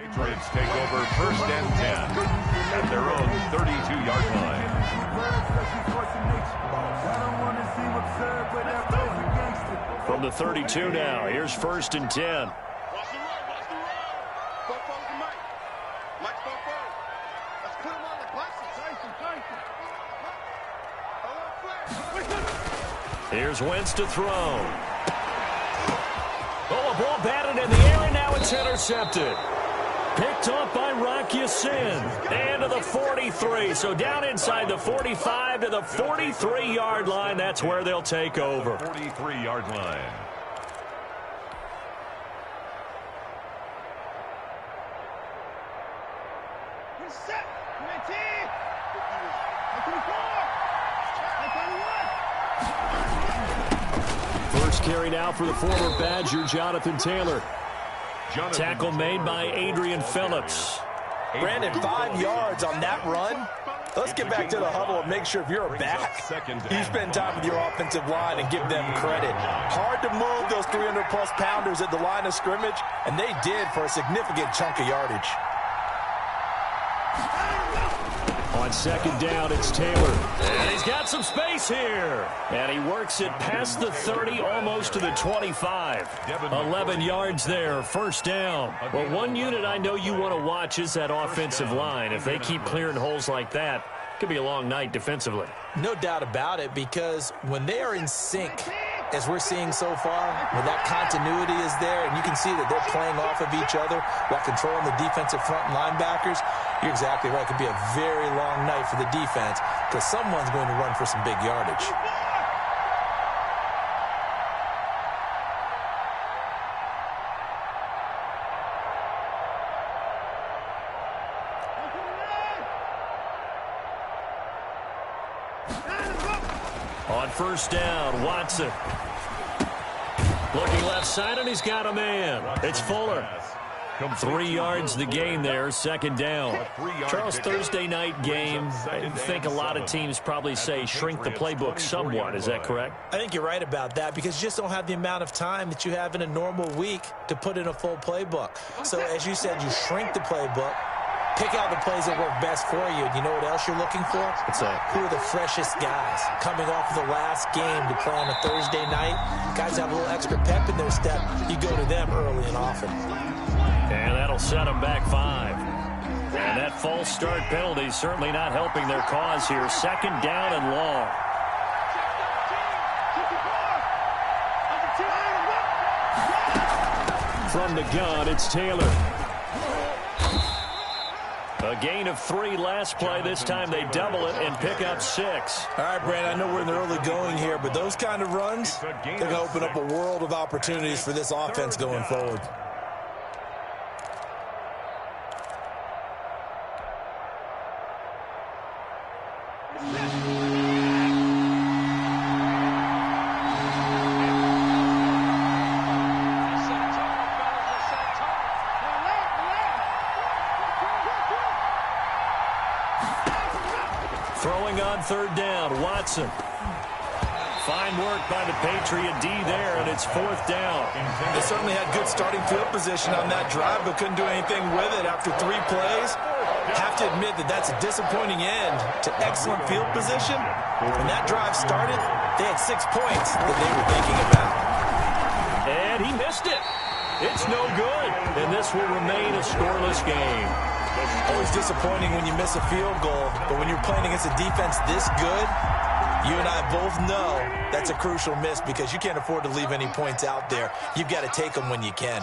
Patriots take over 1st and 10 at their own 32-yard line. From the 32 now, here's 1st and 10. Here's Wentz to throw. Oh, a ball batted in the air, and now it's intercepted. Picked off by Rocky Sin. And to the 43. So down inside the 45 to the 43-yard line. That's where they'll take over. 43-yard line. First carry now for the former Badger, Jonathan Taylor. Tackle made by Adrian Phillips. Brandon, 5 yards on that run. Let's get back to the huddle and make sure if you're a back, you spend time with your offensive line and give them credit. Hard to move those 300-plus pounders at the line of scrimmage, and they did for a significant chunk of yardage. On 2nd down, it's Taylor. And he's got some space here. And he works it past the 30, almost to the 25. 11 yards there, 1st down. Well, one unit I know you want to watch is that offensive line. If they keep clearing holes like that, it could be a long night defensively. No doubt about it, because when they are in sync, as we're seeing so far, when that continuity is there, and you can see that they're playing off of each other while controlling the defensive front linebackers, you're exactly right. It could be a very long night for the defense because someone's going to run for some big yardage. On 1st down, Watson. Looking left side, and he's got a man. It's Fuller. 3 yards the gain there, 2nd down. Charles, Thursday night game, I think a lot of teams probably say shrink the playbook somewhat. Is that correct? I think you're right about that because you just don't have the amount of time that you have in a normal week to put in a full playbook. So as you said, you shrink the playbook, pick out the plays that work best for you. And you know what else you're looking for? What's that? Who are the freshest guys coming off of the last game to play on a Thursday night? Guys have a little extra pep in their step. You go to them early and often. And that'll set them back 5. And that false start penalty certainly not helping their cause here. 2nd down and long. From the gun, it's Taylor. A gain of 3 last play. This time they double it and pick up 6. All right, Brandon, I know we're in the early going here, but those kind of runs, they're going to open up a world of opportunities for this offense going forward. Throwing on 3rd down, Watson. Fine work by the Patriot D there, and it's 4th down. They certainly had good starting field position on that drive, but couldn't do anything with it after 3 plays. Have to admit that that's a disappointing end to excellent field position. When that drive started, they had 6 points that they were thinking about. And he missed it. It's no good, and this will remain a scoreless game. Always disappointing when you miss a field goal, but when you're playing against a defense this good, you and I both know that's a crucial miss because you can't afford to leave any points out there. You've got to take them when you can.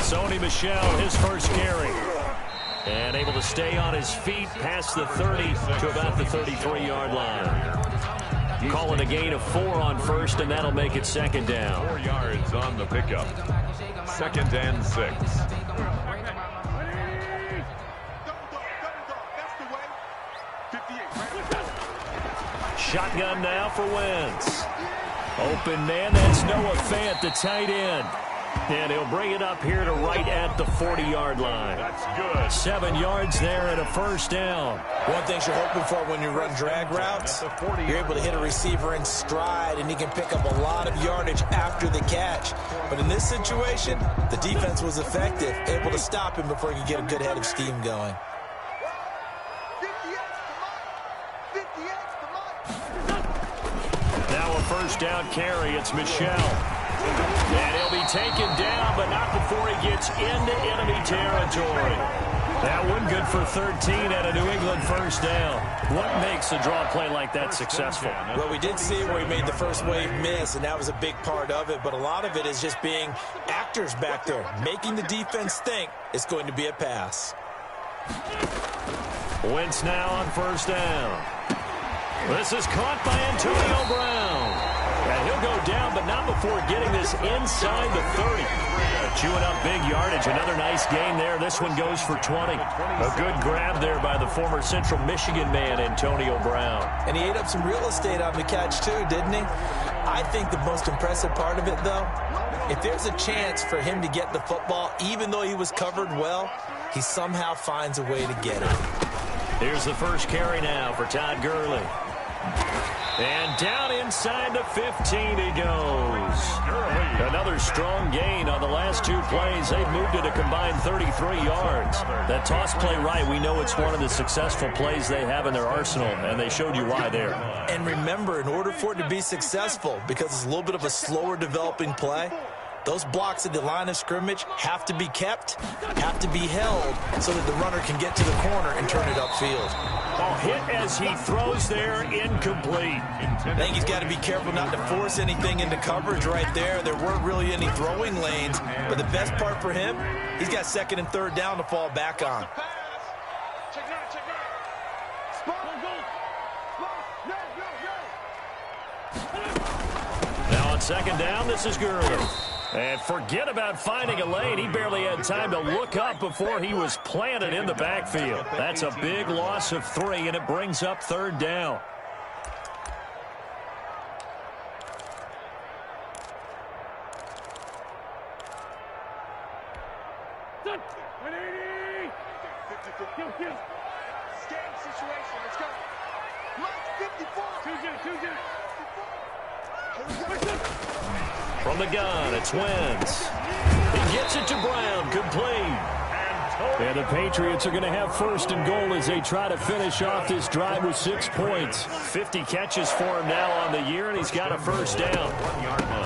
Sony Michel, his first carry. And able to stay on his feet past the 30 to about the 33-yard line. Call it a gain of 4 on 1st, and that'll make it 2nd down. 4 yards on the pickup. 2nd and 6. Shotgun now for Wentz. Open man, that's Noah Fant, the tight end. And he'll bring it up here to right at the 40-yard line. That's good. 7 yards there and a first down. One thing you're hoping for when you run drag routes, you're able to hit a receiver in stride, and he can pick up a lot of yardage after the catch. But in this situation, the defense was effective, able to stop him before he could get a good head of steam going. Now a first down carry. It's Michel. And he'll be taken down, but not before he gets into enemy territory. That one good for 13 at a New England first down. What makes a draw play like that successful? Well, we did see where he made the first wave miss, and that was a big part of it. But a lot of it is just being actors back there, making the defense think it's going to be a pass. Wentz now on first down. This is caught by Antonio Brown. And he'll go down, but not before getting this inside the 30. Chewing up big yardage. Another nice gain there. This one goes for 20. A good grab there by the former Central Michigan man, Antonio Brown. And he ate up some real estate on the catch, too, didn't he? I think the most impressive part of it, though, if there's a chance for him to get the football, even though he was covered well, he somehow finds a way to get it. Here's the first carry now for Todd Gurley. And down inside the 15 he goes. Another strong gain on the last 2 plays. They've moved it a combined 33 yards. That toss play right, we know it's one of the successful plays they have in their arsenal, and they showed you why there. And remember, in order for it to be successful, because it's a little bit of a slower developing play, those blocks at the line of scrimmage have to be kept, have to be held, so that the runner can get to the corner and turn it upfield. Oh, hit as he throws there, incomplete. I think he's got to be careful not to force anything into coverage right there. There weren't really any throwing lanes, but the best part for him, he's got second and third down to fall back on. Now on second down, this is Gurley. And forget about finding a lane. He barely had time to look up before he was planted in the backfield. That's a big loss of 3, and it brings up third down. From the gun, it's Wentz. He gets it to Brown, complete. And the Patriots are going to have first and goal as they try to finish off this drive with 6 points. 50 catches for him now on the year, and he's got a first down.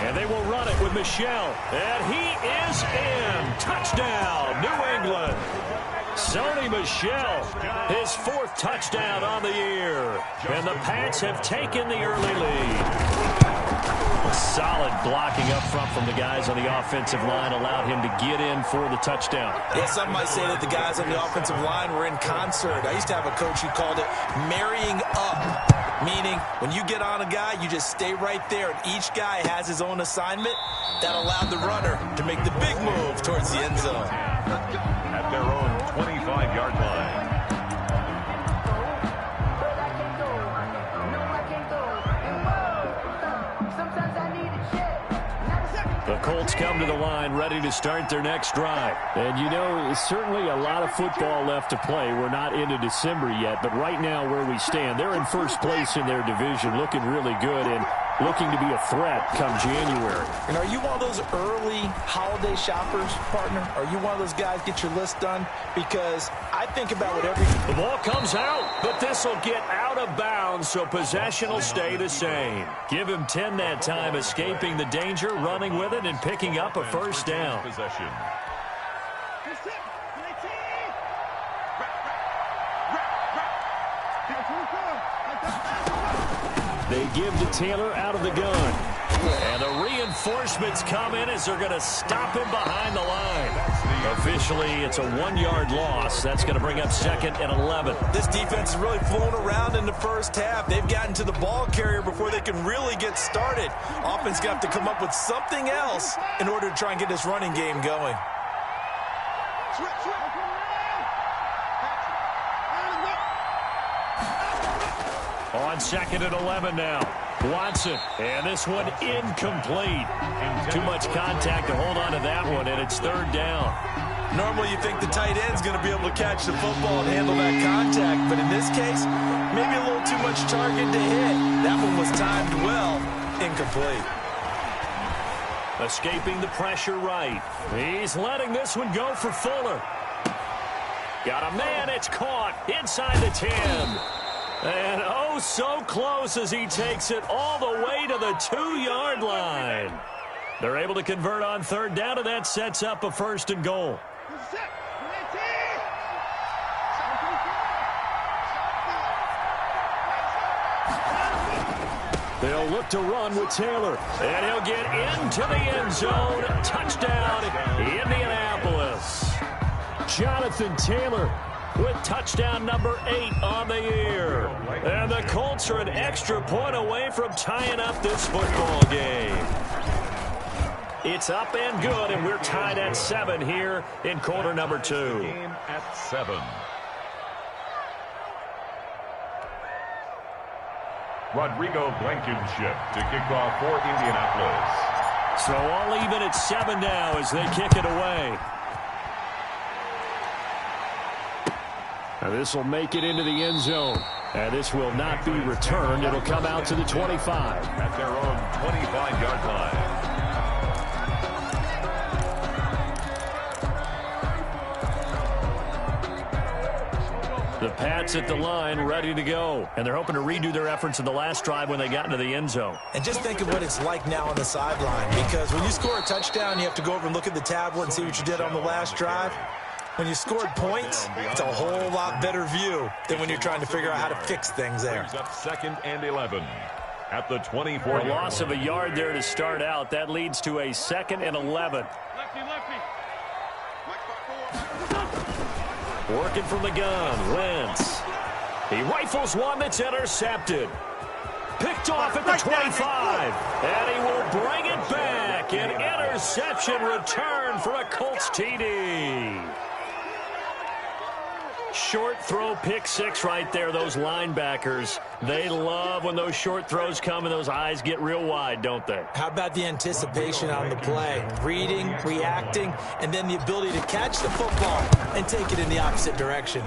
And they will run it with Michel. And he is in. Touchdown, New England. Sony Michel, his 4th touchdown on the year. And the Pats have taken the early lead. Solid blocking up front from the guys on the offensive line allowed him to get in for the touchdown. Yeah, some might say that the guys on the offensive line were in concert. I used to have a coach who called it marrying up, meaning when you get on a guy, you just stay right there, and each guy has his own assignment. That allowed the runner to make the big move towards the end zone. At their own 25-yard line. The Colts come to the line ready to start their next drive. And, you know, certainly a lot of football left to play. We're not into December yet, but right now where we stand, they're in first place in their division, looking really good and looking to be a threat come January. And are you one of those early holiday shoppers, partner? Are you one of those guys get your list done? Because I think about what The ball comes out, but this will get out of bounds, so possession will stay the same. Give him 10 that time, escaping the danger, running with it, and picking up a first down. Possession. They give to Taylor out of the gun. And the reinforcements come in as they're going to stop him behind the line. Officially, it's a 1-yard loss. That's going to bring up second and 11. This defense has really flown around in the first half. They've gotten to the ball carrier before they can really get started. Offense got to come up with something else in order to try and get this running game going. On second and 11 now. Watson, and this one incomplete. Too much contact to hold on to that one, and it's third down. Normally you think the tight end's going to be able to catch the football and handle that contact, but in this case, maybe a little too much target to hit. That one was timed well, incomplete. Escaping the pressure right. He's letting this one go for Fuller. Got a man, it's caught inside the 10. And oh, so close as he takes it all the way to the 2-yard line. They're able to convert on third down, and that sets up a first and goal. They'll look to run with Taylor, and he'll get into the end zone. Touchdown, Indianapolis. Jonathan Taylor with touchdown number 8 on the year. And the Colts are an extra point away from tying up this football game. It's up and good, and we're tied at 7 here in quarter number 2. Game at 7. Rodrigo Blankenship to kick off for Indianapolis. So all even at 7 now as they kick it away. Now this will make it into the end zone. And this will not be returned. It'll come out to the 25. At their own 25-yard line. The Pats at the line, ready to go. And they're hoping to redo their efforts in the last drive when they got into the end zone. And just think of what it's like now on the sideline, because when you score a touchdown, you have to go over and look at the tablet and see what you did on the last drive. When you scored points, it's a whole lot better view than when you're trying to figure out how to fix things there. Brings up 2nd and 11 at the 24. A loss of a yard there to start out. That leads to a 2nd and 11. Working from the gun, Wentz. He rifles one that's intercepted. Picked off at the 25. And he will bring it back. An interception return for a Colts TD. Short throw, pick 6 right there. Those linebackers, they love when those short throws come and those eyes get real wide, don't they? How about the anticipation on the play? Reading, reacting, and then the ability to catch the football and take it in the opposite direction.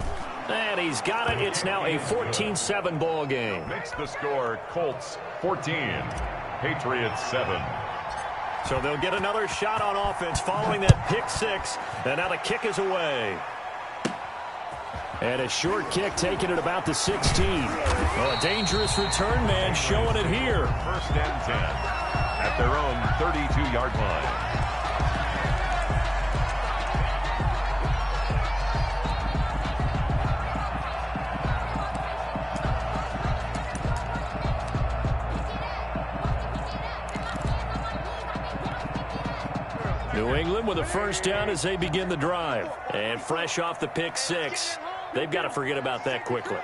And he's got it. It's now a 14-7 ball game. Makes the score Colts 14, Patriots 7. So they'll get another shot on offense following that pick 6. And now the kick is away. And a short kick taken at about the 16. Oh, a dangerous return man showing it here. 1st and 10 at their own 32-yard line. New England with a first down as they begin the drive. And fresh off the pick 6. They've got to forget about that quickly.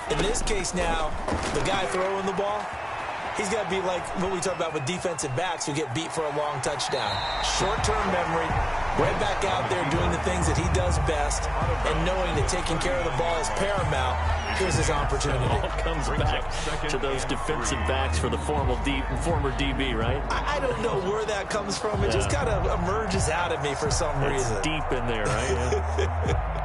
In this case now, the guy throwing the ball, he's got to be like what we talk about with defensive backs who get beat for a long touchdown. Short-term memory, right back out there doing the things that he does best, and knowing that taking care of the ball is paramount. Here's his opportunity. It all comes back to those defensive backs for the former DB, right? I don't know where that comes from. It just kind of emerges out of me for some reason. It's deep in there, right? Yeah.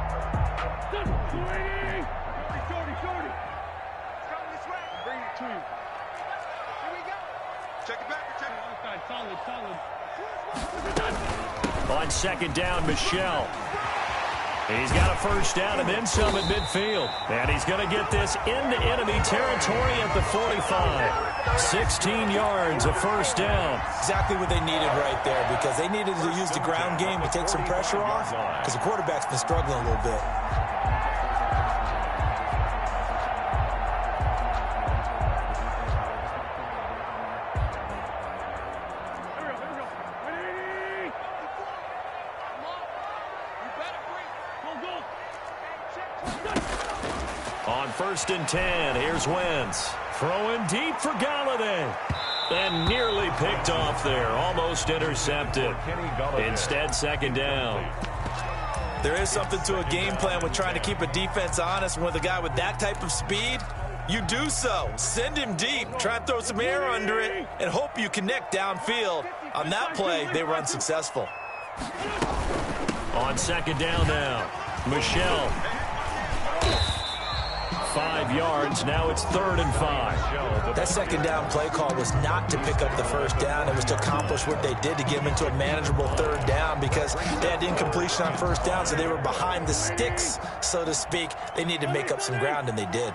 On 2nd down, Michelle. He's got a first down and then some at midfield. And he's going to get this into enemy territory at the 45. 16 yards, a first down. Exactly what they needed right there, because they needed to use the ground game to take some pressure off, because the quarterback's been struggling a little bit. On 1st and 10, here's Wentz. Throwing deep for Galladay. And nearly picked off there. Almost intercepted. Instead, 2nd down. There is something to a game plan with trying to keep a defense honest. With a guy with that type of speed, You do so. Send him deep. Try and throw some air under it and hope you connect downfield. On that play, they were unsuccessful. On second down now, Michelle. 5 yards. Now it's 3rd and 5. That second down play call was not to pick up the first down. It was to accomplish what they did to get them into a manageable 3rd down because they had incompletion on first down, so they were behind the sticks, so to speak. They needed to make up some ground, and they did.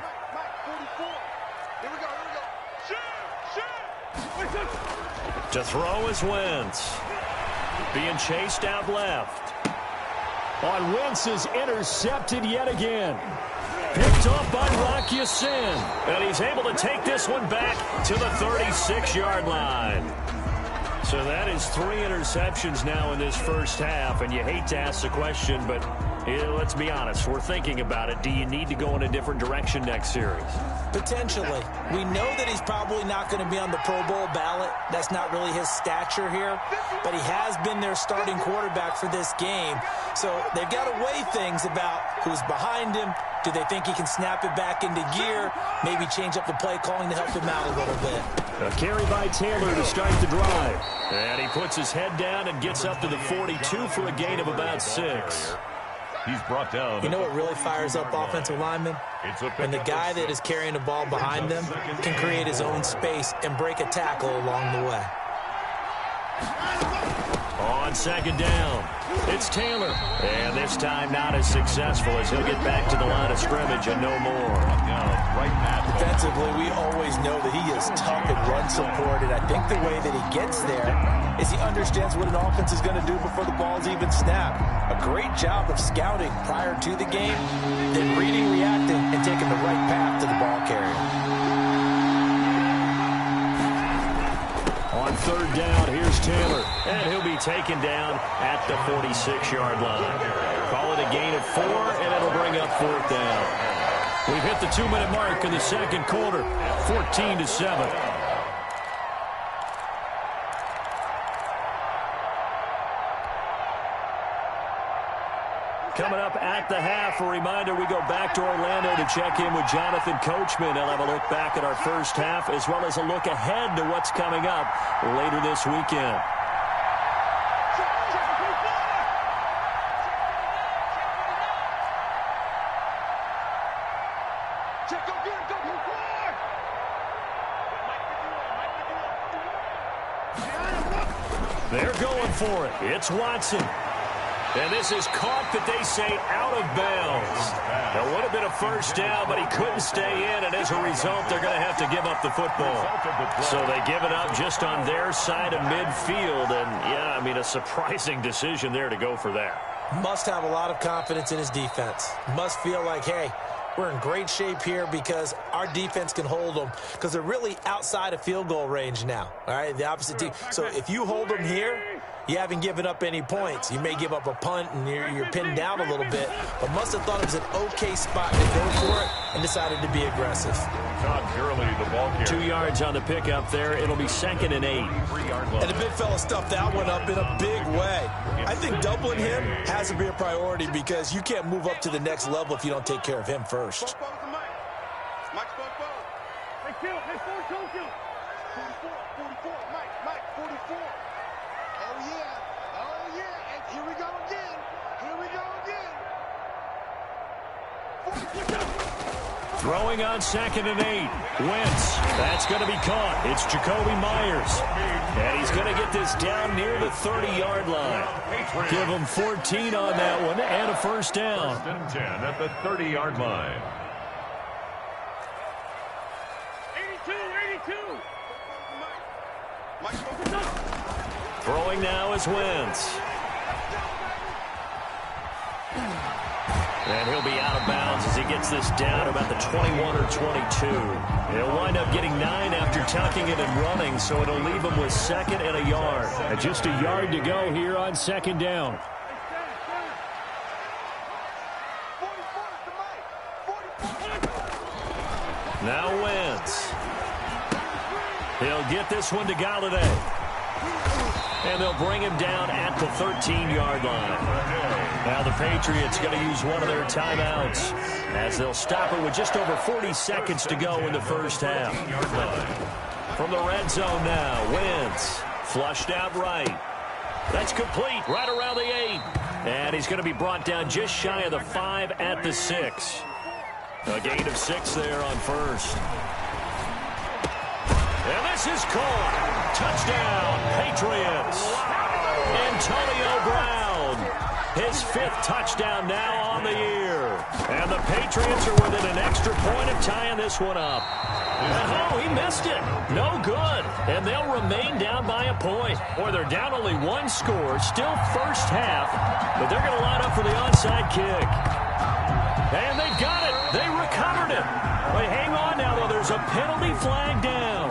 To throw is Wentz. Being chased out left. On Wentz is intercepted yet again. Picked off by Rock Ya-Sin. And he's able to take this one back to the 36-yard line. So that is 3 interceptions now in this first half. And you hate to ask the question, but let's be honest. We're thinking about it. Do you need to go in a different direction next series? Potentially. We know that he's probably not going to be on the Pro Bowl ballot. That's not really his stature here. But he has been their starting quarterback for this game. So they've got to weigh things about who's behind him. Do they think he can snap it back into gear? Maybe change up the play calling to help him out a little bit. A carry by Taylor to start the drive. And he puts his head down and gets up to the 42 for a gain of about 6. He's brought down. You know what really fires up offensive linemen? When the guy that is carrying the ball behind them can create his own space and break a tackle along the way. On second down, it's Taylor. And this time not as successful as he'll get back to the line of scrimmage and no more. Defensively, we always know that he is tough and run supported. I think the way that he gets there is he understands what an offense is going to do before the ball's even snapped. A great job of scouting prior to the game, then reading, reacting, and taking the right path to the ball carrier. On third down, here's Taylor. And he'll be taken down at the 46-yard line. Call it a gain of 4, and it'll bring up 4th down. We've hit the 2-minute mark in the second quarter, 14-7. Coming up at the half, a reminder, we go back to Orlando to check in with Jonathan Coachman. He'll have a look back at our first half as well as a look ahead to what's coming up later this weekend. They're going for it. It's Watson. And this is caught, that they say, out of bounds. That would have been a first down, but he couldn't stay in, and as a result, they're going to have to give up the football. So they give it up just on their side of midfield, and, yeah, I mean, a surprising decision there to go for that. Must have a lot of confidence in his defense. Must feel like, hey, we're in great shape here because our defense can hold them because they're really outside of field goal range now, all right, the opposite team. So if you hold them here, you haven't given up any points. You may give up a punt and you're pinned down a little bit, but must have thought it was an okay spot to go for it and decided to be aggressive. Todd Gurley, the ball carrier. 2 yards on the pickup there. It'll be 2nd and 8. And the big fella stuffed that one up in a big way. I think doubling him has to be a priority because you can't move up to the next level if you don't take care of him first. Throwing on 2nd and 8. Wentz. That's going to be caught. It's Jacoby Myers. And he's going to get this down near the 30-yard line. Give him 14 on that one and a first down. 1st and 10 at the 30-yard line. 82. Throwing now is Wentz. And he'll be out of bounds as he gets this down about the 21 or 22. He'll wind up getting 9 after tucking it and running, so it'll leave him with 2nd and a yard. And just a yard to go here on 2nd down. Now Wentz. He'll get this one to Galladay. And they'll bring him down at the 13-yard line. Now the Patriots going to use one of their timeouts as they'll stop it with just over 40 seconds to go in the first half. From the red zone now, Wentz flushed out right. That's complete right around the 8. And he's going to be brought down just shy of the 5 at the 6. A gain of 6 there on first. And this is caught. Touchdown, Patriots. Antonio Brown, his 5th touchdown now on the year. And the Patriots are within an extra point of tying this one up. And oh, he missed it. No good. And they'll remain down by a point. Boy, they're down only 1 score, still first half, but they're going to line up for the onside kick. And they've got it. They recovered it. But hang on now, though. There's a penalty flag down.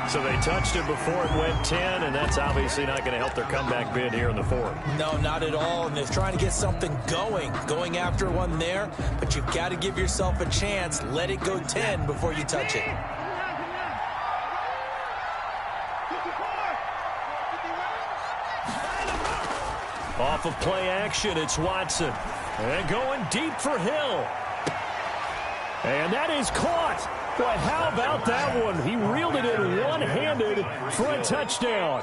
So they touched it before it went 10, and that's obviously not going to help their comeback bid here in the 4th. No, not at all. And they're trying to get something going after one there. But you've got to give yourself a chance. Let it go 10 before you touch it. Off of play action, it's Watson. And going deep for Hill. And that is caught. Boy, how about that one? He reeled it in one-handed for a touchdown.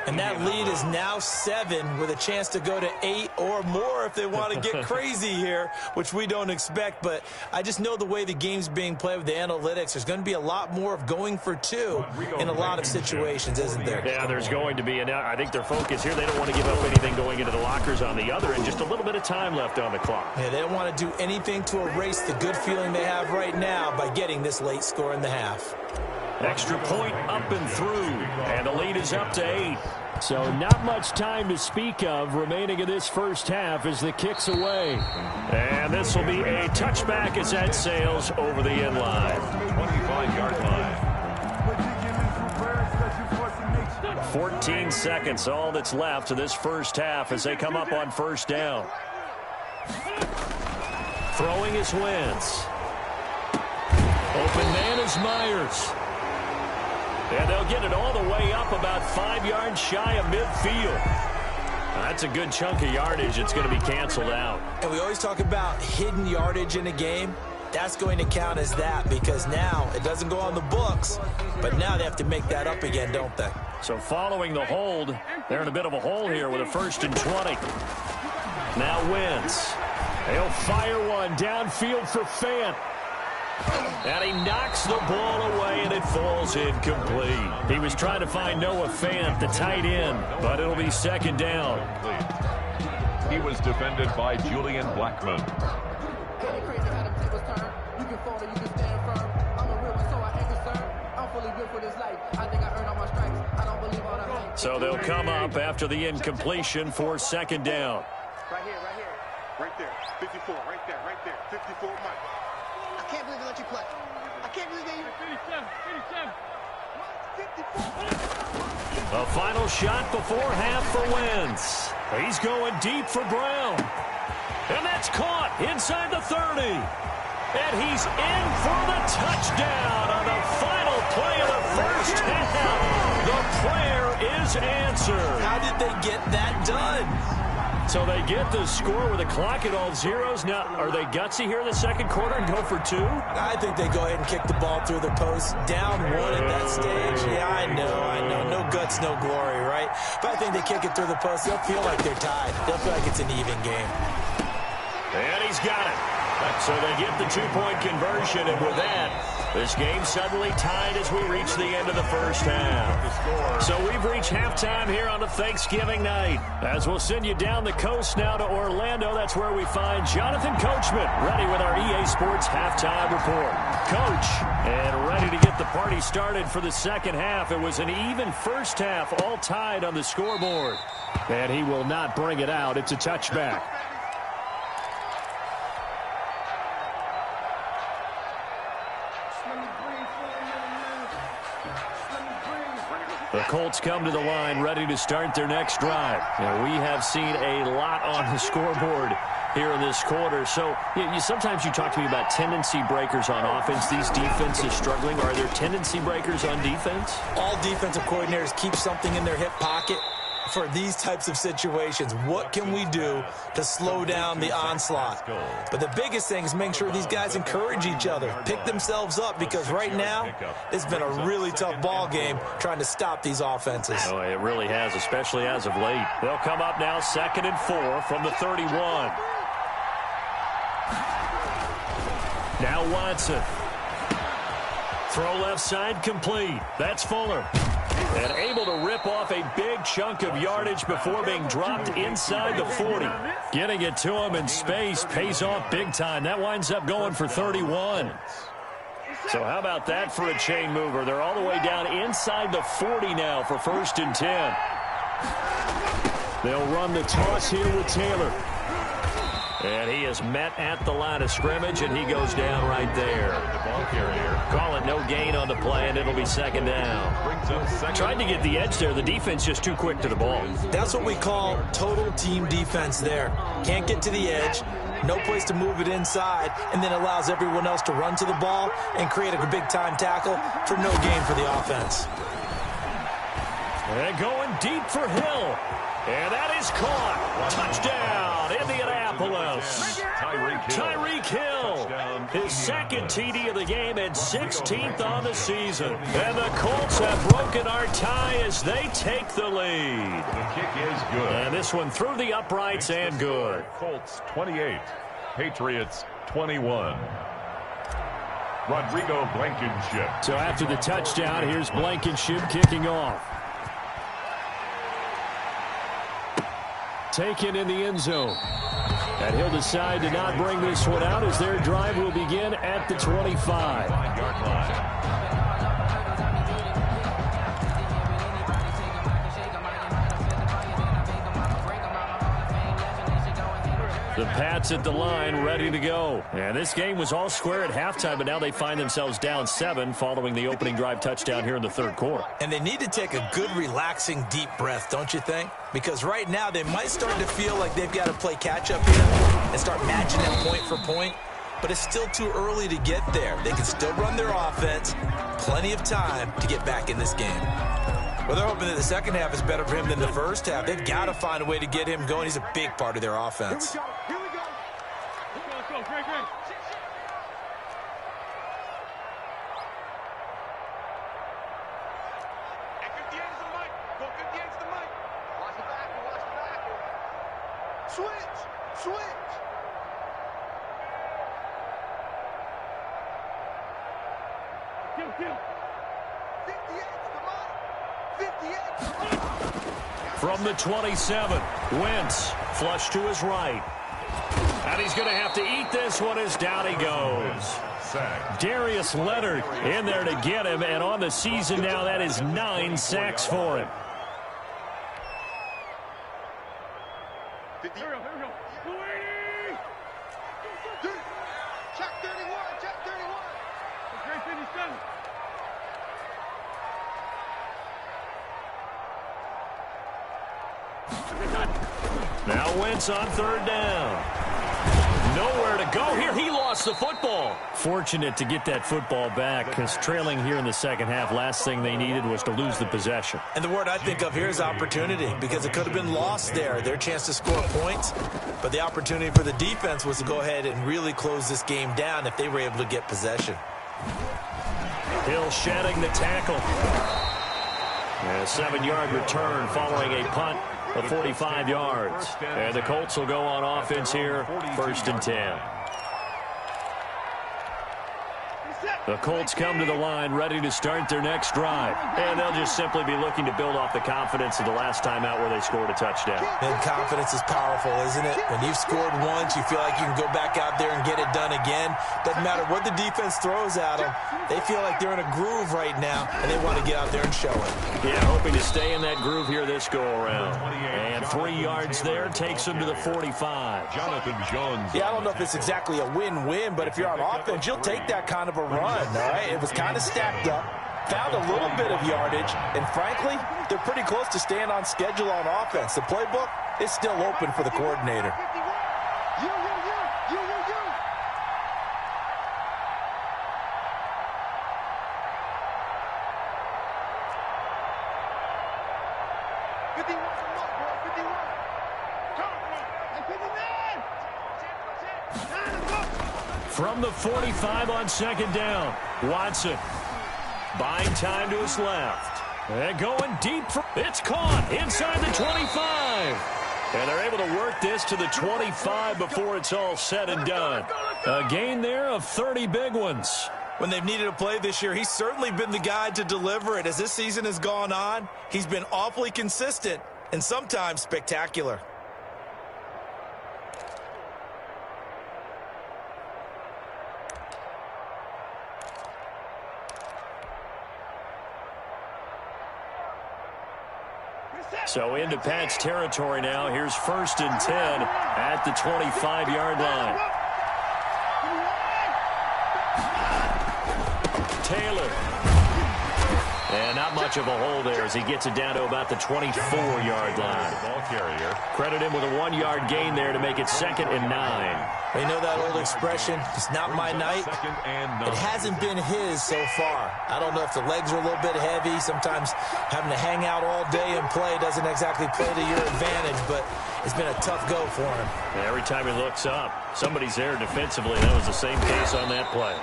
And that lead is now 7 with a chance to go to 8 or more if they want to get crazy here, which we don't expect. But I just know the way the game's being played with the analytics, there's going to be a lot more of going for 2 in a lot of situations, isn't there? Yeah, there's going to be. And I think their focus here, they don't want to give up anything going into the lockers on the other, and just a little bit of time left on the clock. Yeah, they don't want to do anything to erase the good feeling they have right now by getting this late score in the half. Extra point up and through, and the lead is up to 8. So not much time to speak of remaining in this first half as the kick's away. And this will be a touchback as that sails over the end line. 25-yard line. 14 seconds, all that's left of this first half as they come up on first down. Throwing is Wentz. Open man is Myers. And they'll get it all the way up about 5 yards shy of midfield. That's a good chunk of yardage. It's going to be canceled out. And we always talk about hidden yardage in a game. That's going to count as that because now it doesn't go on the books, but now they have to make that up again, don't they? So following the hold, they're in a bit of a hole here with a 1st and 20. Now Wentz. He'll fire one downfield for Fant. And he knocks the ball away, and it falls incomplete. He was trying to find Noah Fant, the tight end, but it'll be 2nd down. He was defended by Julian Blackman. So they'll come up after the incompletion for 2nd down. Right here. Right there. 54. Right there. 54, Mike. I can't believe they let you play. I can't believe they... 57. A final shot before half for Wentz. He's going deep for Brown. And that's caught inside the 30. And he's in for the touchdown on the final play of the first half. The prayer is answered. How did they get that done? So they get the score with a clock at all zeros. Now, are they gutsy here in the second quarter and go for 2? I think they go ahead and kick the ball through the post. Down 1 at that stage. Yeah, I know. No guts, no glory, right? But I think they kick it through the post. They'll feel like they're tied. They'll feel like it's an even game. And he's got it. So they get the 2-point conversion, and with that, this game suddenly tied as we reach the end of the first half. So we've reached halftime here on a Thanksgiving night. As we'll send you down the coast now to Orlando, that's where we find Jonathan Coachman, ready with our EA Sports halftime report. Coach, and ready to get the party started for the second half. It was an even first half, all tied on the scoreboard. And he will not bring it out. It's a touchback. The Colts come to the line ready to start their next drive. Now, we have seen a lot on the scoreboard here in this quarter. So sometimes you talk to me about tendency breakers on offense. These defenses struggling. Are there tendency breakers on defense? All defensive coordinators keep something in their hip pocket for these types of situations. What can we do to slow down the onslaught? But the biggest thing is make sure these guys encourage each other, pick themselves up, because right now it's been a really tough ball game trying to stop these offenses. Oh, it really has, especially as of late. They'll come up now 2nd and 4 from the 31. Now Watson. Throw left side complete. That's Fuller. And able to rip off a big chunk of yardage before being dropped inside the 40. Getting it to him in space pays off big time. That winds up going for 31. So how about that for a chain mover? They're all the way down inside the 40 now for 1st and 10. They'll run the toss here with Taylor. And he is met at the line of scrimmage, and he goes down right there. Call it no gain on the play, and it'll be 2nd down. Tried to get the edge there. The defense just too quick to the ball. That's what we call total team defense there. Can't get to the edge, no place to move it inside, and then allows everyone else to run to the ball and create a big-time tackle for no gain for the offense. And going deep for Hill. And that is caught. Touchdown, Indianapolis. Tyreek Hill, his 2nd TD of the game and 16th on the season. And the Colts have broken our tie as they take the lead. The kick is good. And this one through the uprights and good. Colts 28, Patriots 21. Rodrigo Blankenship. So after the touchdown, here's Blankenship kicking off. Taken in the end zone. And he'll decide to not bring this one out as their drive will begin at the 25. 5-yard line. The Pats at the line, ready to go. And this game was all square at halftime, but now they find themselves down 7 following the opening drive touchdown here in the 3rd quarter. And they need to take a good, relaxing, deep breath, don't you think? Because right now they might start to feel like they've got to play catch-up here and start matching them point for point. But it's still too early to get there. They can still run their offense. Plenty of time to get back in this game. Well, they're hoping that the second half is better for him than the first half. They've got to find a way to get him going. He's a big part of their offense. Here we go. Let's go. Great. And 58 is the mic. Go 58 is the mic. Watch the back. Switch. Kill. 58 is the mic. 58. From the 27, Wentz flush to his right. And he's going to have to eat this one as down he goes. Darius Leonard in there to get him, and on the season now, that is 9 sacks for him. Here we go. Check 31. Great 57. Now Wentz on 3rd down. Nowhere to go here. He lost the football. Fortunate to get that football back because trailing here in the second half, last thing they needed was to lose the possession. And the word I think of here is opportunity, because it could have been lost there, their chance to score points. But the opportunity for the defense was to go ahead and really close this game down if they were able to get possession. Hill shedding the tackle. And a 7-yard return following a punt of 45 yards. And the Colts will go on offense here, 1st and 10. The Colts come to the line ready to start their next drive. And they'll just simply be looking to build off the confidence of the last time out where they scored a touchdown. And confidence is powerful, isn't it? When you've scored once, you feel like you can go back out there and get it done again. Doesn't matter what the defense throws at them. They feel like they're in a groove right now, and they want to get out there and show it. Yeah, hoping to stay in that groove here this go-around. And 3 yards there takes them to the 45. Jonathan Jones. Yeah, I don't know if it's exactly a win-win, but if you're on offense, you'll take that kind of a run, all right? It was kind of stacked up, found a little bit of yardage, and frankly, they're pretty close to staying on schedule on offense. The playbook is still open for the coordinator. From the 45 on second down, Watson buying time to his left. And going deep. It's caught inside the 25. And they're able to work this to the 25 before it's all said and done. A gain there of 30 big ones. When they've needed a play this year, he's certainly been the guy to deliver it. As this season has gone on, he's been awfully consistent and sometimes spectacular. So into Pat's territory now. Here's 1st and 10 at the 25-yard line. Taylor. And not much of a hole there as he gets it down to about the 24-yard line. Ball carrier. Credit him with a 1-yard gain there to make it 2nd and 9. You know that old expression, it's not my night. It hasn't been his so far. I don't know if the legs are a little bit heavy. Sometimes having to hang out all day and play doesn't exactly play to your advantage, but it's been a tough go for him. And every time he looks up, somebody's there defensively. That was the same case on that play.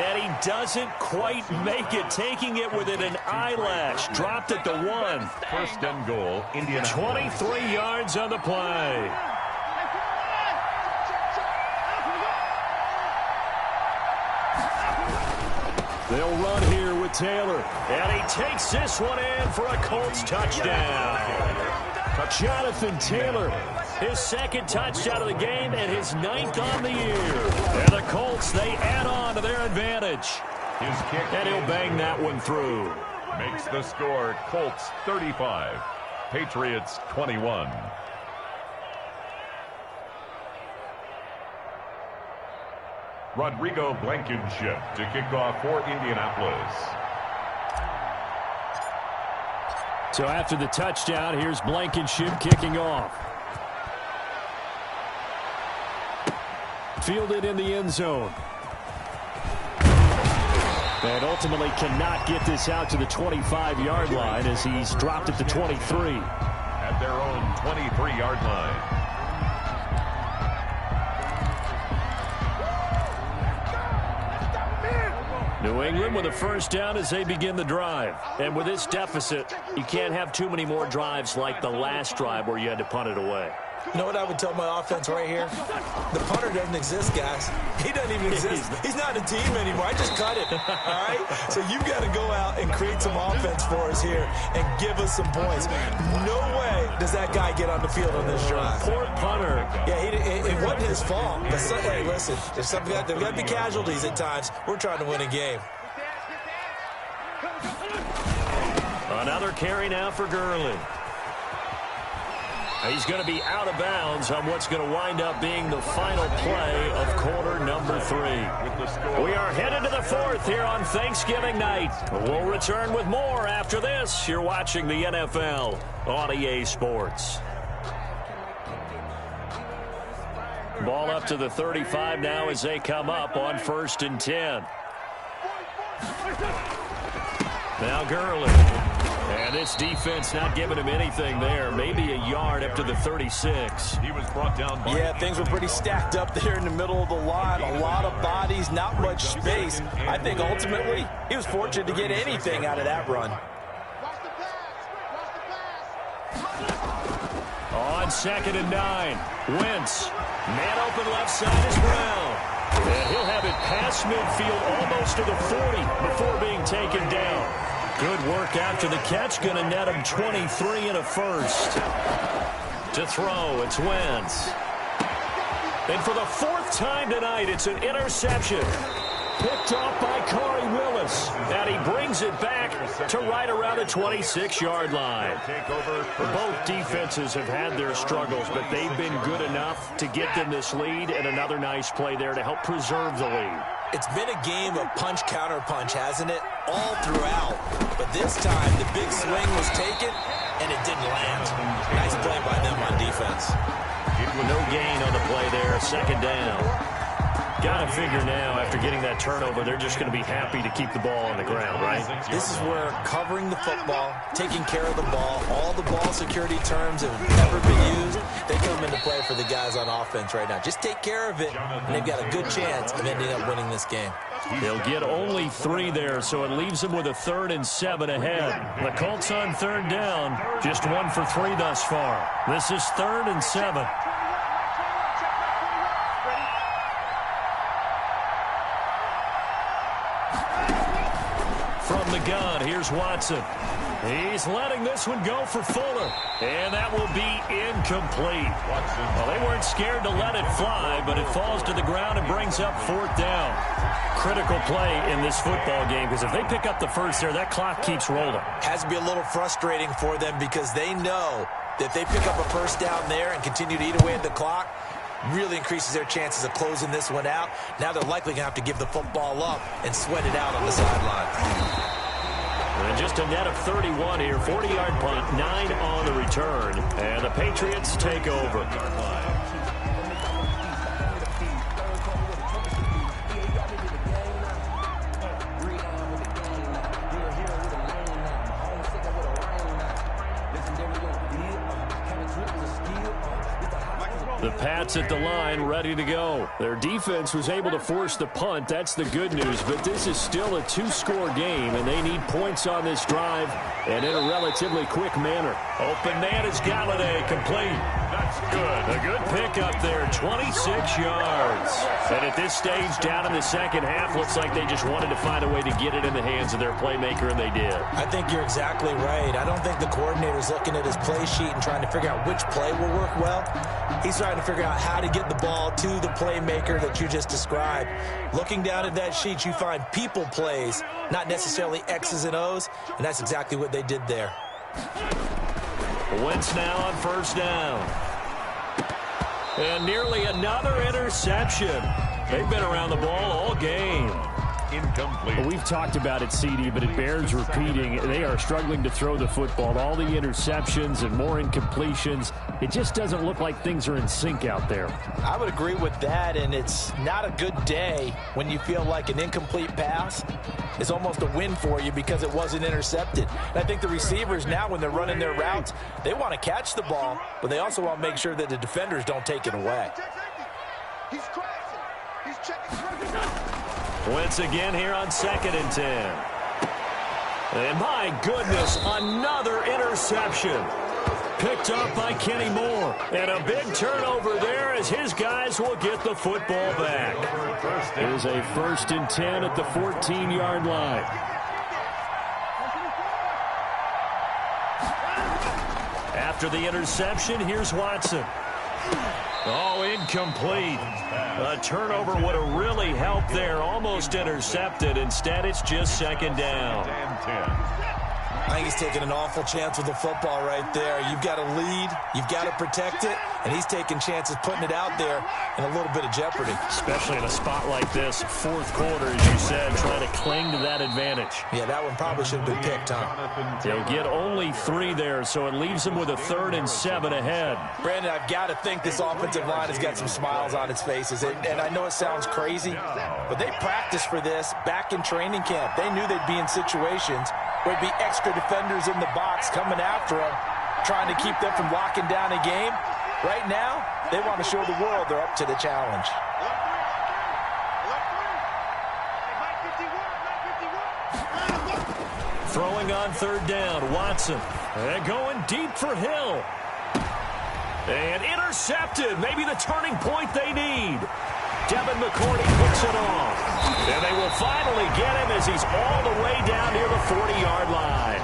And he doesn't quite make it, taking it within an eyelash. Dropped at the 1. 1st and goal, Indianapolis. 23 yards on the play. They'll run here with Taylor. And he takes this one in for a Colts touchdown. Jonathan Taylor, his 2nd touchdown of the game and his 9th on the year. And the Colts, they add on to their advantage. His kick. And he'll bang that one through. Makes the score Colts 35, Patriots 21. Rodrigo Blankenship to kick off for Indianapolis. So after the touchdown, here's Blankenship kicking off. Fielded in the end zone. And ultimately cannot get this out to the 25-yard line as he's dropped at the 23. At their own 23-yard line. New England with a 1st down as they begin the drive. And with this deficit, you can't have too many more drives like the last drive where you had to punt it away. You know what I would tell my offense right here? The punter doesn't exist, guys. He doesn't even exist. He's not a team anymore. I just cut it, all right? So you've got to go out and create some offense for us here and give us some points. No way does that guy get on the field on this drive. Poor punter. Yeah, it wasn't his fault. But hey, listen, there's got to be casualties at times. We're trying to win a game. Another carry now for Gurley. He's going to be out of bounds on what's going to wind up being the final play of quarter number 3. We are headed to the 4th here on Thanksgiving night. We'll return with more after this. You're watching the NFL on EA Sports. Ball up to the 35 now as they come up on 1st and 10. Now Gurley. And this defense not giving him anything there. Maybe a yard up to the 36. He was brought down by... Yeah, things were pretty stacked up there in the middle of the line. A lot of bodies, not much space. I think ultimately he was fortunate to get anything out of that run. On 2nd and 9. Wentz. Man open left side is Brown. And he'll have it past midfield almost to the 40 before being taken down. Good work after the catch. Going to net him 23 and a 1st. To throw, it's Wentz. And for the 4th time tonight, it's an interception. Picked off by Corey Willis. And he brings it back to right around the 26-yard line. Both defenses have had their struggles, but they've been good enough to get them this lead, and another nice play there to help preserve the lead. It's been a game of punch-counter-punch, hasn't it? All throughout. But this time, the big swing was taken, and it didn't land. Nice play by them on defense. No gain on the play there. Second down. Got to figure now, after getting that turnover, they're just going to be happy to keep the ball on the ground, right? This is where covering the football, taking care of the ball, all the ball security terms that have ever been used, they come into play for the guys on offense right now. Just take care of it, and they've got a good chance of ending up winning this game. They'll get only 3 there, so it leaves them with a 3rd and 7 ahead. The Colts on 3rd down, just 1 for 3 thus far. This is 3rd and 7. From the gun, here's Watson. He's letting this one go for Fuller, and that will be incomplete. Well, they weren't scared to let it fly, but it falls to the ground and brings up 4th down. Critical play in this football game, because if they pick up the first there, that clock keeps rolling. Has to be a little frustrating for them because they know that if they pick up a first down there and continue to eat away at the clock, really increases their chances of closing this one out. Now they're likely going to have to give the football up and sweat it out on the sideline. And just a net of 31 here, 40-yard punt, 9 on the return, and the Patriots take over. The Pats at the line, ready to go. Their defense was able to force the punt. That's the good news, but this is still a 2-score game, and they need points on this drive and in a relatively quick manner. Open man is Galladay, complete. That's good. A good pickup there, 26 yards. And at this stage, down in the second half, looks like they just wanted to find a way to get it in the hands of their playmaker, and they did. I think you're exactly right. I don't think the coordinator's looking at his play sheet and trying to figure out which play will work well. He's trying to figure out how to get the ball to the playmaker that you just described. Looking down at that sheet, you find people plays, not necessarily X's and O's, and that's exactly what they did there. Wentz now on first down. And nearly another interception. They've been around the ball all game. Incomplete. Well, we've talked about it, CD, but it bears repeating. They are struggling to throw the football. All the interceptions and more incompletions. It just doesn't look like things are in sync out there. I would agree with that, and it's not a good day when you feel like an incomplete pass is almost a win for you because it wasn't intercepted. And I think the receivers now, when they're running their routes, they want to catch the ball, but they also want to make sure that the defenders don't take it away. He's crashing. He's checking. Wentz again here on 2nd and 10. And my goodness, another interception. Picked up by Kenny Moore. And a big turnover there as his guys will get the football back. It is a 1st and 10 at the 14-yard line. After the interception, here's Watson. Oh, incomplete. A turnover would have really helped there. Almost intercepted. Instead, it's just 2nd down. I think he's taking an awful chance with the football right there. You've got to lead. You've got to protect it. And he's taking chances putting it out there in a little bit of jeopardy. Especially in a spot like this, 4th quarter, as you said, trying to cling to that advantage. Yeah, that one probably should have been picked, huh? They'll get only 3 there, so it leaves them with a 3rd and 7 ahead. Brandon, I've got to think this offensive line has got some smiles on its faces. And I know it sounds crazy, but they practiced for this back in training camp. They knew they'd be in situations where there'd be extra defenders in the box coming after them, trying to keep them from locking down a game. Right now, they want to show the world they're up to the challenge. Throwing on 3rd down, Watson. And going deep for Hill. And intercepted. Maybe the turning point they need. Devin McCourty puts it off. And they will finally get him as he's all the way down near the 40-yard line.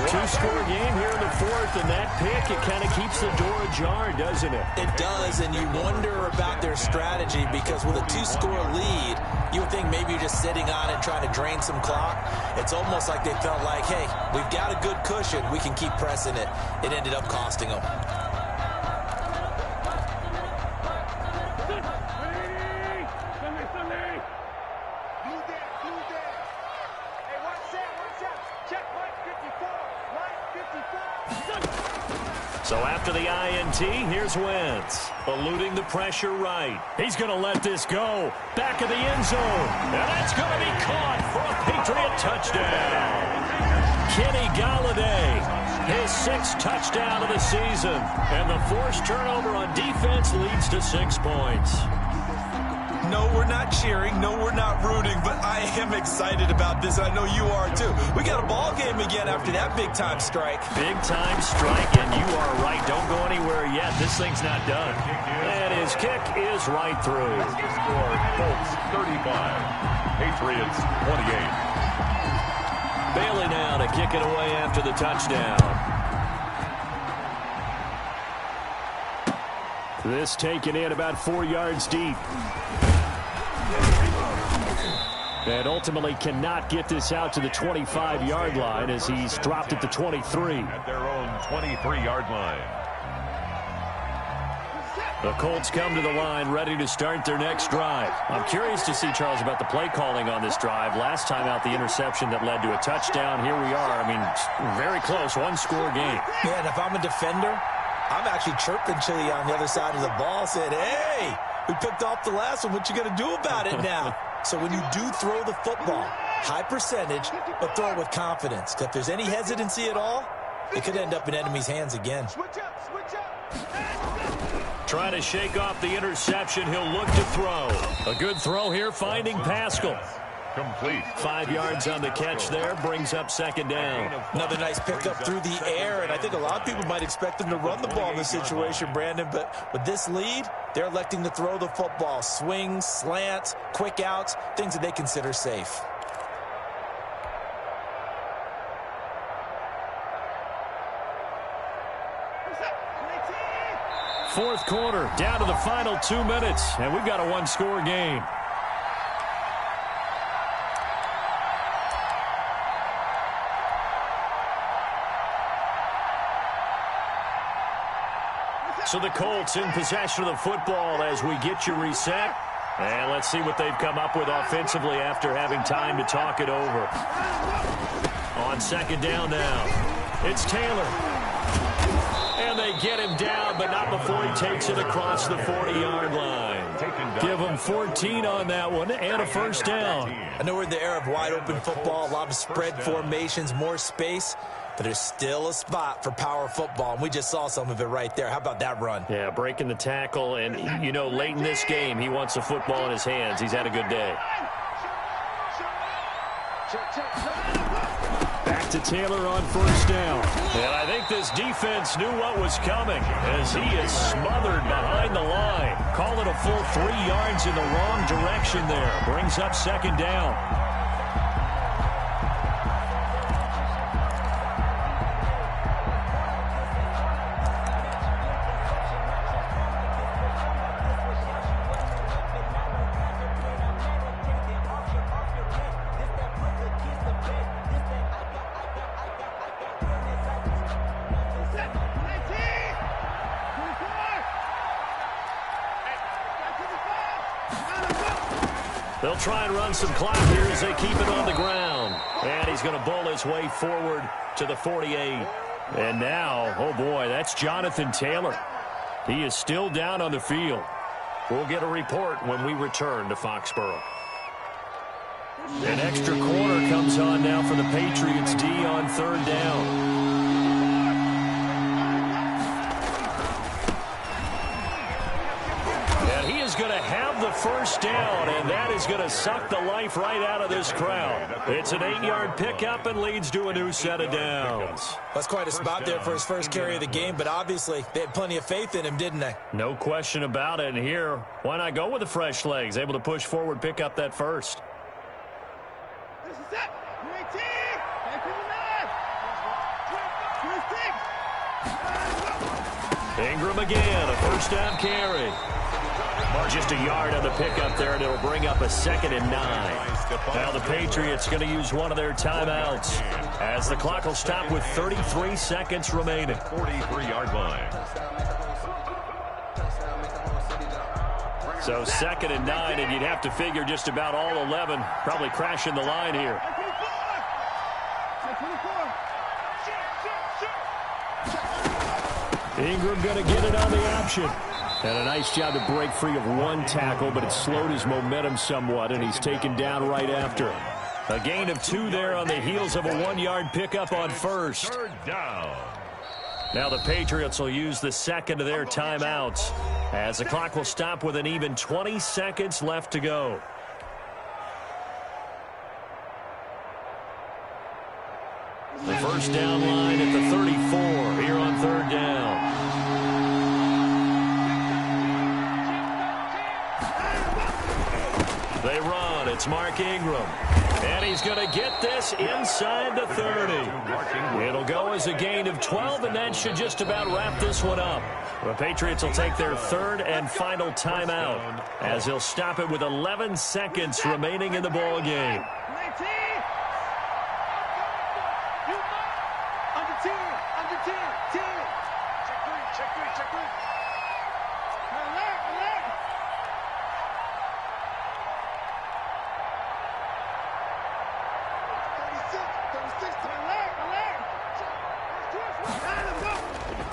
2-score game here in the 4th, and that pick, it kind of keeps the door ajar, doesn't it? It does, and you wonder about their strategy because with a 2-score lead, you would think maybe you're just sitting on it trying to drain some clock. It's almost like they felt like, hey, we've got a good cushion. We can keep pressing it. It ended up costing them. So after the INT, here's Wentz. Eluding the pressure right. He's going to let this go. Back of the end zone. And that's going to be caught for a Patriot touchdown. Kenny Galladay, his 6th touchdown of the season. And the forced turnover on defense leads to 6 points. No, we're not cheering. No, we're not rooting. But I am excited about this. I know you are, too. We got a ball game again after that big-time strike. Big-time strike, and you are right. Don't go anywhere yet. This thing's not done. And his kick is right through. Score, Colts 35, Patriots 28. Bailey now to kick it away after the touchdown. This taken in about 4 yards deep. And ultimately cannot get this out to the 25-yard line as he's dropped at the 23. At their own 23-yard line. The Colts come to the line ready to start their next drive. I'm curious to see, Charles, about the play calling on this drive. Last time out, the interception that led to a touchdown. Here we are. I mean, very close, one-score game. Yeah, and if I'm a defender, I'm actually chirping to you on the other side of the ball, saying, hey, we picked off the last one. What you going to do about it now? So when you do throw the football, high percentage, but throw it with confidence. Because if there's any hesitancy at all, it could end up in enemy's hands again. Trying to shake off the interception. He'll look to throw. A good throw here, finding Pascal. Complete. 5 yards on the catch there, brings up 2nd down. Another nice pickup through the air, and I think a lot of people might expect them to run the ball in this situation, Brandon, but with this lead, they're electing to throw the football. Swings, slants, quick outs, things that they consider safe. Fourth quarter, down to the final 2 minutes, and we've got a one-score game. So the Colts in possession of the football as we get you reset. And let's see what they've come up with offensively after having time to talk it over. On 2nd down now, it's Taylor. And they get him down, but not before he takes it across the 40-yard line. Give him 14 on that one and a first down. I know we're in the era of wide-open football, a lot of spread formations, more space. But there's still a spot for power football, and we just saw some of it right there. How about that run? Yeah, breaking the tackle, and, you know, late in this game, he wants the football in his hands. He's had a good day. Back to Taylor on first down. And I think this defense knew what was coming as he is smothered behind the line. Call it a full 3 yards in the wrong direction there. Brings up 2nd down. They'll try and run some clock here as they keep it on the ground. And he's going to bowl his way forward to the 48. And now, oh boy, that's Jonathan Taylor. He is still down on the field. We'll get a report when we return to Foxborough. An extra quarter comes on now for the Patriots D on 3rd down. Going to have the first down, and that is going to suck the life right out of this crowd. It's an 8-yard pickup and leads to a new set of downs. That's quite a spot there for his first carry of the game, but obviously they had plenty of faith in him, didn't they? No question about it. And here, why not go with the fresh legs? Able to push forward, pick up that first. This is it. 18. Ingram again, a first down carry. Just a yard on the pickup there, and it'll bring up a 2nd and 9. Now the Patriots going to use one of their timeouts as the clock will stop with 33 seconds remaining. 43-yard line. So 2nd and 9, and you'd have to figure just about all 11 probably crashing the line here. Ingram going to get it on the option. And a nice job to break free of one tackle, but it slowed his momentum somewhat, and he's taken down right after. A gain of 2 there on the heels of a 1-yard pickup on first. Third down. Now the Patriots will use the second of their timeouts, as the clock will stop with an even 20 seconds left to go. The first down line at the 34 here on third down. They run. It's Mark Ingram. And he's going to get this inside the 30. It'll go as a gain of 12, and that should just about wrap this one up. The Patriots will take their third and final timeout, as they'll stop it with 11 seconds remaining in the ball game.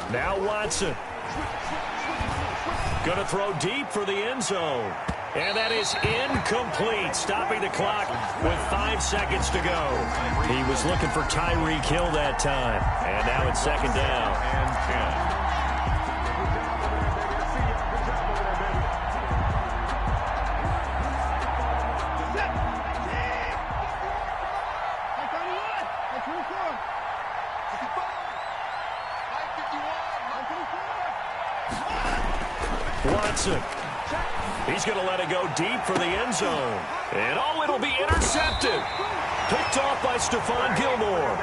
Now Watson. Going to throw deep for the end zone. And that is incomplete, stopping the clock with 5 seconds to go. He was looking for Tyreek Hill that time. And now it's second down. And 10. Watson. He's going to let it go deep for the end zone. And oh, it'll be intercepted. Picked off by Stephon Gilmore.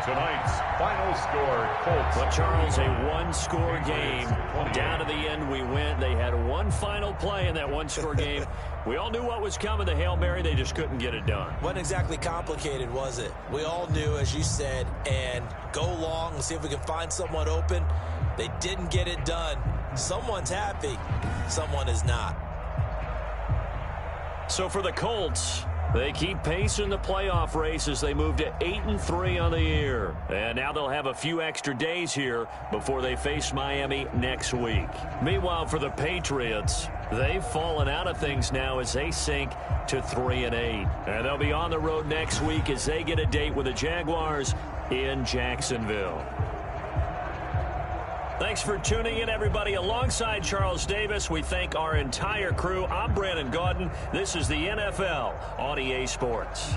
Tonight's final score, Colts. But Charles, a one-score game. Down to the end, we went. They had one final play in that one-score game. We all knew what was coming. The Hail Mary, they just couldn't get it done. Wasn't exactly complicated, was it? We all knew, as you said, and go long and see if we can find someone open. They didn't get it done. Someone's happy. Someone is not. So for the Colts, they keep pace in the playoff race as they move to 8-3 on the year. And now they'll have a few extra days here before they face Miami next week. Meanwhile, for the Patriots, they've fallen out of things now as they sink to 3-8. And they'll be on the road next week as they get a date with the Jaguars in Jacksonville. Thanks for tuning in, everybody. Alongside Charles Davis, we thank our entire crew. I'm Brandon Gaudin. This is the NFL on EA Sports.